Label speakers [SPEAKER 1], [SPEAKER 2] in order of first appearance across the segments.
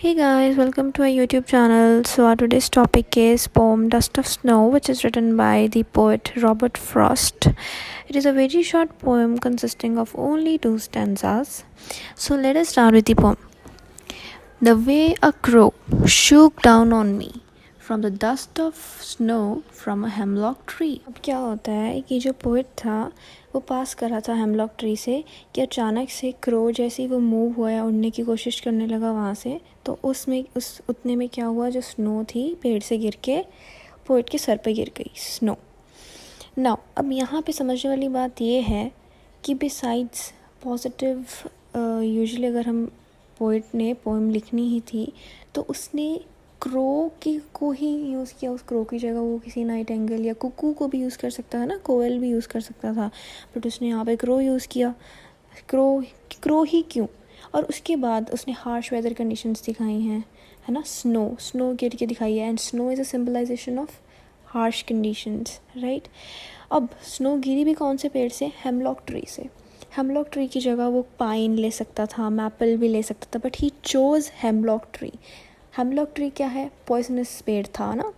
[SPEAKER 1] Hey guys, welcome to our YouTube channel. So our today's topic is poem Dust of Snow, which is written by the poet Robert Frost. It is a very short poem consisting of only 2 stanzas. So let us start with the poem. The way a crow shook down on me from the dust of snow from a hemlock tree. अब क्या होता है कि जो poet था वो पास कर रहा था हेमलॉक ट्री से कि अचानक से क्रो जैसी वो मूव हुआ या उड़ने की कोशिश करने लगा वहाँ से, तो उस उतने में क्या हुआ, जो स्नो थी पेड़ से गिर के पोएट के सर पे गिर गई स्नो. नाउ अब यहाँ पे समझने वाली बात ये है कि बिसाइड्स पॉजिटिव, यूजुअली अगर हम पोएट ने पोएम लिखनी ही थी तो उसने क्रो को ही यूज़ किया. उस क्रो की जगह वो किसी नाइट एंगल या कुकू को भी यूज़ कर सकता था ना, कोयल भी यूज़ कर सकता था, बट उसने यहाँ पे क्रो यूज़ किया. क्रो ही क्यों? और उसके बाद उसने हार्श वेदर कंडीशंस दिखाई हैं, है ना. स्नो गिर के दिखाई है, and snow is a symbolization of harsh conditions, right. अब स्नो गिरी भी कौन से पेड़ से? हेमलॉक ट्री से. हेमलॉक ट्री की जगह वो पाइन ले सकता था, मैपल भी ले सकता था, but he chose hemlock tree. Hemlock tree क्या है? पॉइजनस पेड़ था ना.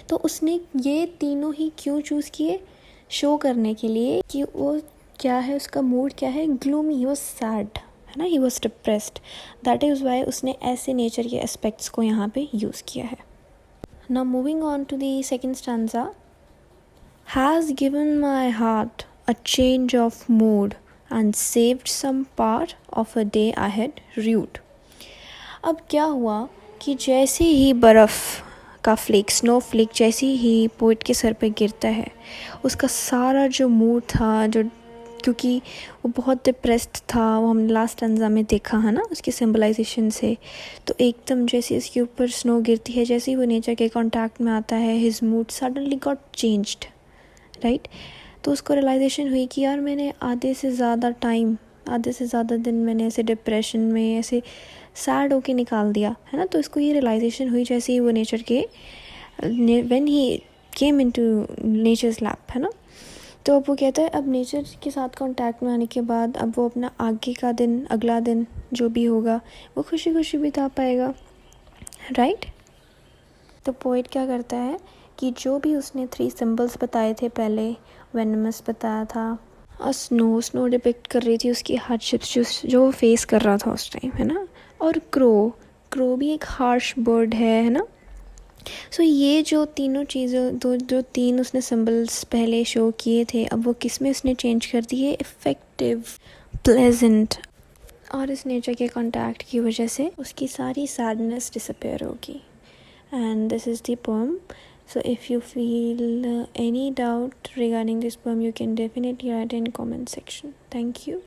[SPEAKER 1] तो उसने ये तीनों ही क्यों चूज़ किए? शो करने के लिए कि वो क्या है, उसका मूड क्या है, ग्लूमी, ही वॉज सैड, है ना, he was depressed. That is why उसने ऐसे नेचर के एस्पेक्ट्स को यहाँ पे यूज़ किया है. Now moving on to the second stanza. Has given my heart a change of mood and saved some part of a day I had rued. अब क्या हुआ कि जैसे ही बर्फ़ का फ्लेक, स्नो फ्लेक जैसे ही पोएट के सर पे गिरता है, उसका सारा जो मूड था, जो क्योंकि वो बहुत डिप्रेस्ड था, वो हमने लास्ट स्टैंजा में देखा है ना उसकी सिंबलाइजेशन से, तो एकदम जैसे इसके ऊपर स्नो गिरती है, जैसे ही वो नेचर के कांटेक्ट में आता है, his mood suddenly got changed, right. तो उसको रियलाइजेशन हुई कि यार मैंने आधे से ज़्यादा दिन मैंने ऐसे डिप्रेशन में ऐसे सैड होके निकाल दिया, है ना. तो इसको ये रियलाइजेशन हुई जैसे ही वो नेचर के when he came into nature's lap, है ना. तो अब वो कहता है अब नेचर के साथ कांटेक्ट में आने के बाद अब वो अपना अगला दिन जो भी होगा वो खुशी खुशी बिता पाएगा, राइट. तो पोएट क्या करता है कि जो भी उसने 3 सिंबल्स बताए थे पहले, वेनमस बताया था, और स्नो डिपिक्ट कर रही थी उसकी हार्डशिप्स जो फेस कर रहा था उस टाइम, है ना. और क्रो भी एक हार्श बर्ड है ना. सो ये जो तीनों चीज़ें, जो 3 उसने सिंबल्स पहले शो किए थे, अब वो किस में उसने चेंज कर दिए? Effective, pleasant. और इस नेचर के कांटेक्ट की वजह से उसकी सारी सैडनेस डिसअपेयर होगी. And this is the poem. So if you feel any doubt regarding this poem, you can definitely write in comment section. Thank you.